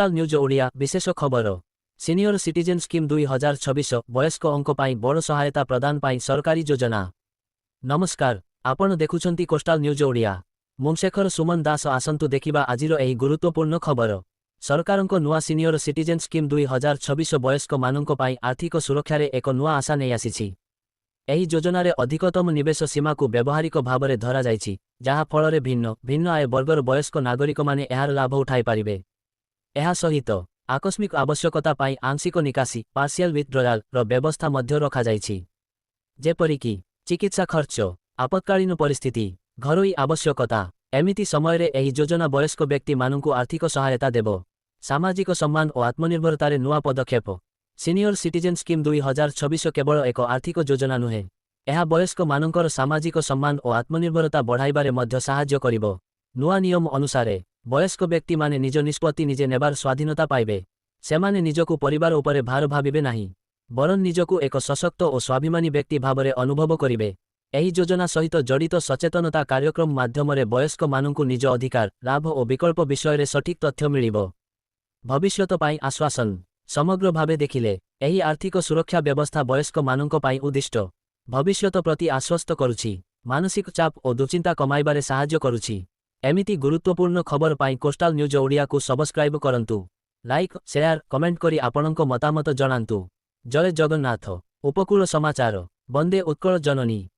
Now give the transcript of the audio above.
Coastal news Odia विशेष खबर senior citizen scheme 2026 वयस्क अंक पाई बड़ सहायता प्रदान पाई सरकारी योजना। नमस्कार, आपण देखुछंती कोस्टाल न्यूज ओडिया। मुंशेखर सुमन दास आसंतु देखिबा आजिरो एही गुरुत्वपूर्ण खबर। सरकारंको नुआ सीनियर सिटीजन स्कीम 2026 वयस्क मानंको पाई आर्थिक सुरक्षारे एक नुआ आशा नै आसीछि। एही योजनारे अधिकतम निवेश सीमा को व्यावहारिक भावरे धरा जाइछि, जहा फलरे भिन्न भिन्न आय वर्गर वयस्क नागरिक माने एहार लाभ उठाई पारिबे। एहा सहित आकस्मिक आवश्यकता पाई आंशिक निकासी पार्शियल विथड्रयाल रो व्यवस्था मध्य रखा जाइछि, जेपरिकी चिकित्सा खर्च, आपत्कालीन परिस्थिति, घरोई आवश्यकता। एमिति समयरे एही योजना वयस्क व्यक्ति मानंकु आर्थिक सहायता देबो। सामाजिक सम्मान और आत्मनिर्भरतारे नुआ पदक्षेप। सीनियर सिटीजन स्कीम 2026 केवल एक आर्थिक योजना नुहे, एहा वयस्क मानंकर सामाजिक सम्मान और आत्मनिर्भरता बढ़ाइबारे मध्य साहाय्य करिबो। नुआ नियम अनुसारे वयस्क व्यक्ति माने निज निष्पत्ति निजे नेबार स्वाधीनता पाइबे। सेमाने निजकु परिवार उपरे भार भाबिबे नाही, बरन निजकु एक सशक्त और स्वाभिमानी व्यक्ति भावरे अनुभव करिबे। एही योजना सहित जड़ित सचेतनता कार्यक्रम माध्यमरे वयस्क मानंकु निज अधिकार, लाभ और विकल्प विषयरे सठिक तथ्य मिलिबो। भविष्यत पाई आश्वासन। समग्र भावे देखिले एही आर्थिक सुरक्षा व्यवस्था वयस्क मानंक पाई उद्दिष्ट भविष्यत प्रति आश्वस्त करुछि, मानसिक चाप और दुचिंता कमाइबारे साहाय्य करुछि। एमिति गुरुत्वपूर्ण खबर पाई कोस्टाल न्यूज ओडिया को सब्सक्राइब करंतु। लाइक, शेयर, कमेंट करी आपणक मतामत जणांतु। जय जगन्नाथ। उपकूल समाचार। वंदे उत्कल जननी।